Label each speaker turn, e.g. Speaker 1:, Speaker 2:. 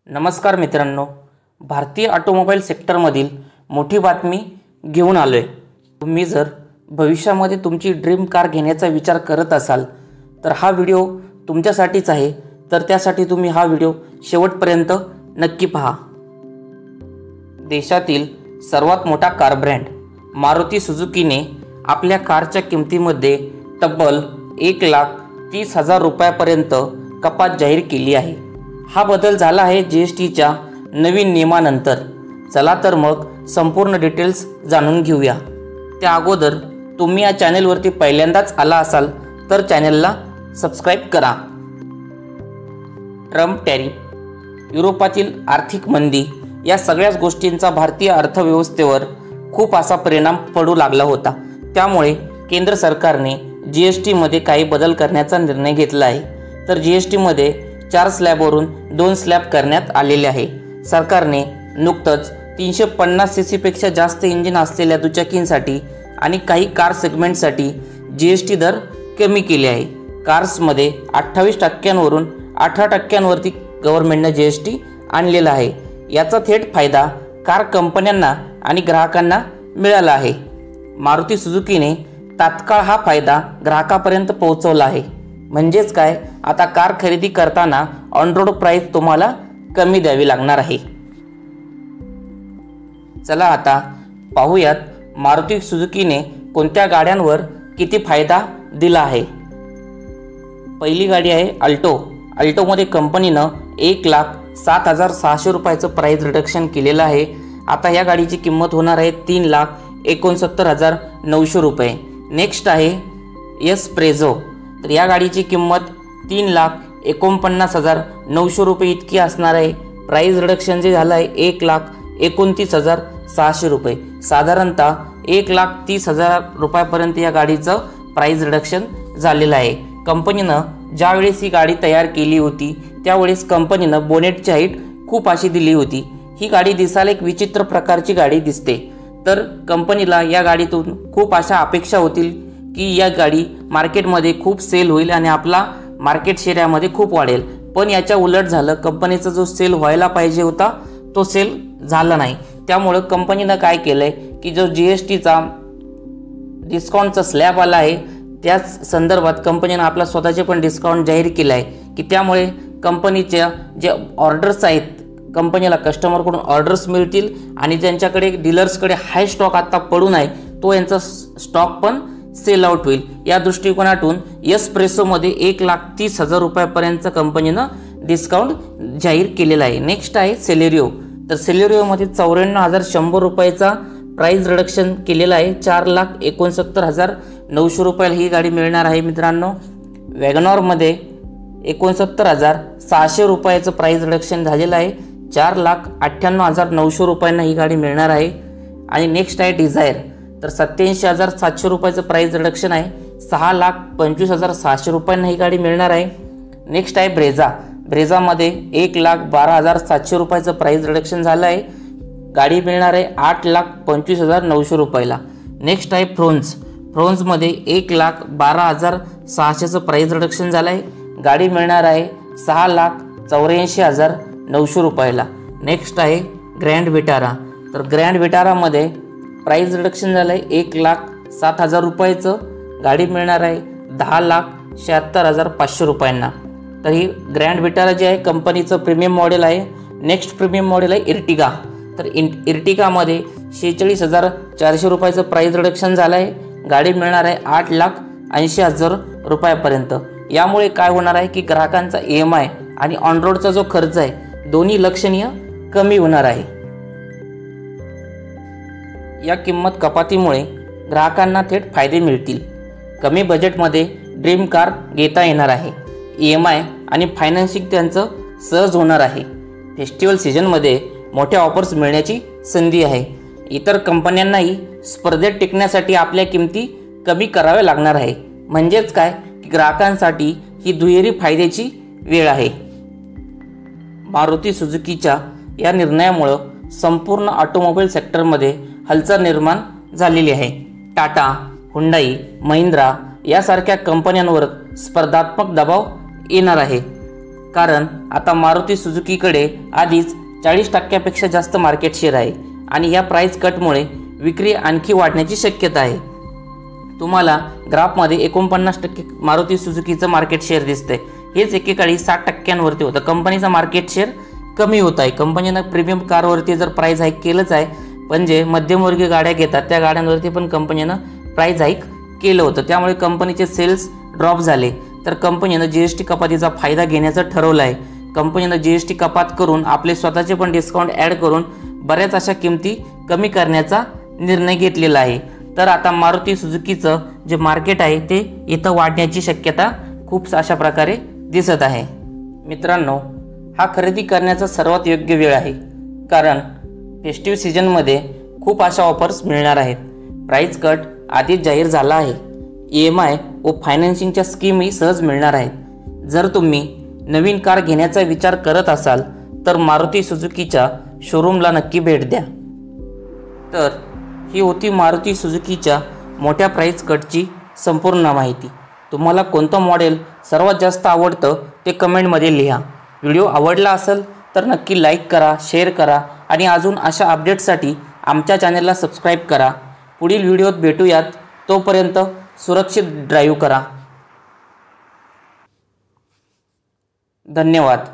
Speaker 1: नमस्कार मित्रांनो, भारतीय ऑटोमोबाईल सेक्टरमधील मोठी बातमी घेऊन आलोय। तुम्ही जर भविष्यामध्ये तुमची ड्रीम कार घेण्याचा विचार करत असाल तर हा व्हिडिओ तुमच्यासाठीच आहे। तर त्यासाठी तुम्ही हा व्हिडिओ शेवटपर्यंत नक्की पहा। देशातील सर्वात मोठा कार ब्रँड मारुती सुझुकीने आपल्या कारच्या किमतीमध्ये तब्बल 1,30,000 रुपयापर्यंत कपात जाहीर केली आहे। हा बदल झाला आहे जीएसटीच्या नवीन नियमानंतर। चला तर मग संपूर्ण डिटेल्स जाणून घेऊया। त्या अगोदर तुम्ही या चॅनलवरती पहिल्यांदाच आला असाल तर चॅनलला सबस्क्राइब करा। ट्रम्प टॅरिफ, युरोपातील आर्थिक मंदी या सगळ्याच गोष्टींचा भारतीय अर्थव्यवस्थेवर खूप असा परिणाम पडू लागला होता। त्यामुळे केंद्र सरकारने जीएसटीमध्ये काही बदल करण्याचा निर्णय घेतला आहे। तर जीएसटीमध्ये 4 स्लॅबवरून 2 स्लॅब करण्यात आलेले आहे। सरकारने नुकतंच 350 सीसी पेक्षा जास्त इंजिन असलेल्या दुचाकींसाठी आणि काही कार सेगमेंटसाठी जीएसटी दर कमी केले आहे। कार्समध्ये 28% 18% गव्हर्नमेंटने जीएसटी आणलेला आहे। याचा थेट फायदा कार कंपन्यांना आणि ग्राहकांना मिळाला आहे। मारुती सुझुकीने तात्काळ हा फायदा ग्राहकापर्यंत पोहोचवला आहे। म्हणजेच काय, आता कार खरेदी करताना ऑन रोड प्राइस तुम्हाला कमी द्यावी लागणार आहे। चला आता पाहूयात मारुती सुझुकीने कोणत्या गाड्यांवर किती फायदा दिला आहे। पहिली गाडी आहे अल्टो। अल्टोमध्ये कंपनीनं 1,07,600 रुपयाचं प्राइस रिडक्शन केलेलं आहे। आता या गाडीची किंमत होणार आहे 3,69,900 रुपये। नेक्स्ट आहे यस प्रेझो। तर या गाडीची किंमत 3,49,900 रुपये इतकी असणार आहे। प्राइस रिडक्शन जे झालं आहे 1,29,600 रुपये। साधारणतः 1,30,000 रुपयापर्यंत या गाडीचं प्राइस रिडक्शन झालेलं आहे। कंपनीनं ज्यावेळेस ही गाडी तयार केली होती त्यावेळेस कंपनीनं बोनेटची हाईट खूप अशी दिली होती। ही गाडी दिसायला एक विचित्र प्रकारची गाडी दिसते। तर कंपनीला या गाडीतून खूप अशा अपेक्षा होतील की या गाडी मार्केटमध्ये खूप सेल होईल आणि आपला मार्केट शेअर यामध्ये खूप वाढेल। पण याच्या उलट झालं, कंपनीचा जो सेल व्हायला पाहिजे होता तो सेल झाला नाही। त्यामुळे कंपनीनं काय केलंय की जो जीएसटीचा डिस्काउंटचा स्लॅब आला आहे त्याच संदर्भात कंपनीनं आपला स्वतःचे पण डिस्काउंट जाहीर केला आहे की त्यामुळे कंपनीच्या जे ऑर्डर्स आहेत, कंपनीला कस्टमरकडून ऑर्डर्स मिळतील आणि ज्यांच्याकडे डीलर्सकडे हाय स्टॉक आता पडून आहे तो यांचा स्टॉक पण सेल आउट होईल। या दृष्टिकोनातून यस प्रेसोमध्ये 1,30,000 रुपयापर्यंत कंपनीनं डिस्काउंट जाहीर केलेला आहे। नेक्स्ट आहे सेलेरिओ। तर सेलेरिओमध्ये 94,100 रुपयाचा प्राइस रिडक्शन केलेला आहे। 4,69,900 रुपयाला ही गाडी मिळणार आहे मित्रांनो। वॅगनॉरमध्ये 69,600 रुपयाचं प्राइस रिडक्शन झालेलं आहे। 4,98,900 रुपयांना ही गाडी मिळणार आहे। आणि नेक्स्ट आहे डिझायर। तर 87,700 रुपयाचं प्राइस रिडक्शन आहे। 6,25,600 रुपयांना ही गाडी मिळणार आहे। नेक्स्ट आहे ब्रेझा। ब्रेझामध्ये 1,12,700 रुपयाचं प्राइस रिडक्शन झालं आहे। गाडी मिळणार आहे 8,25,900 रुपयाला। नेक्स्ट आहे फ्रोन्स। फ्रोन्समध्ये 1,12,600चं प्राइस रिडक्शन झालं आहे। गाडी मिळणार आहे 6,84,900 रुपयाला। नेक्स्ट आहे ग्रँड विटारा। तर ग्रँड विटारामध्ये प्राइस रिडक्शन झालं आहे 1,07,000 रुपयाचं। गाडी मिळणार आहे 10,76,500 रुपयांना। तर ही ग्रँड विटारा जे आहे कंपनीचं प्रीमियम मॉडेल आहे। नेक्स्ट प्रीमियम मॉडेल आहे इर्टिगा। तर इर्टिगामध्ये 46,400 रुपयाचं प्राइस रिडक्शन झालं आहे। गाडी मिळणार आहे 8,80,000 रुपयापर्यंत। यामुळे काय होणार आहे की ग्राहकांचा EMI आणि ऑन रोडचा जो खर्च आहे दोन्ही लक्षणीय कमी होणार आहे। या किंमत कपातीमुळे ग्राहकांना थेट फायदे मिळतील। कमी बजेटमध्ये ड्रीम कार घेता येणार आहे। EMI आणि फायनान्सिंग त्यांचं सहज होणार आहे। फेस्टिवल सीझनमध्ये मोठ्या ऑफर्स मिळण्याची संधी आहे। इतर कंपन्यांनाही स्पर्धेत टिकण्यासाठी आपल्या किमती कमी कराव्या लागणार आहे। म्हणजेच काय की ग्राहकांसाठी ही दुहेरी फायद्याची वेळ आहे। मारुती सुझुकीच्या या निर्णयामुळे संपूर्ण ऑटोमोबाईल सेक्टरमध्ये हलचल निर्माण झालेली आहे। टाटा, हुंडाई, महिंद्रा यासारख्या कंपन्यांवर स्पर्धात्मक दबाव येणार आहे। कारण आता मारुती सुझुकीकडे आधीच 40% जास्त मार्केट शेअर आहे आणि या प्राइस कटमुळे विक्री आणखी वाढण्याची शक्यता आहे। तुम्हाला ग्राफमध्ये 49% मारुती सुझुकीचं मार्केट शेअर दिसतंय। हेच एकेकाळी 60%वरती होतं। कंपनीचा मार्केट शेअर कमी होत आहे। कंपनीनं प्रीमियम कारवरती जर प्राइस हाईक केलंच आहे, पण जे मध्यमवर्गीय गाड्या घेतात त्या गाड्यांवरती पण कंपनीनं प्राइस हाईक केलं होतं, त्यामुळे कंपनीचे सेल्स ड्रॉप झाले। तर कंपनीनं जीएसटी कपातीचा फायदा घेण्याचं ठरवलं आहे। कंपनीनं जीएसटी कपात करून आपले स्वतःचे पण डिस्काउंट ॲड करून बऱ्याच अशा किमती कमी करण्याचा निर्णय घेतलेला आहे। तर आता मारुती सुझुकीचं जे मार्केट आहे ते इथं वाढण्याची शक्यता खूप अशा प्रकारे दिसत आहे। मित्रांनो, हा खरेदी करण्याचा सर्वात योग्य वेळ आहे, कारण फेस्टिव्ह सीझनमध्ये खूप अशा ऑफर्स मिळणार आहेत। प्राइस कट आधीच जाहीर झाला आहे। EMI व फायनान्सिंगच्या स्कीमही सहज मिळणार आहेत। जर तुम्ही नवीन कार घेण्याचा विचार करत असाल तर मारुती सुझुकीच्या शोरूमला नक्की भेट द्या। तर ही होती मारुती सुझुकीच्या मोठ्या प्राइस कटची संपूर्ण माहिती। तुम्हाला कोणतं मॉडेल सर्वात जास्त आवडतं ते कमेंटमध्ये लिहा। व्हिडिओ आवडला असेल तर नक्की लाईक करा, शेअर करा आणि अजून अशा अपडेट्ससाठी आमच्या चॅनलला सबस्क्राईब करा। पुढील व्हिडिओत भेटूयात, तोपर्यंत सुरक्षित ड्राईव्ह करा। धन्यवाद।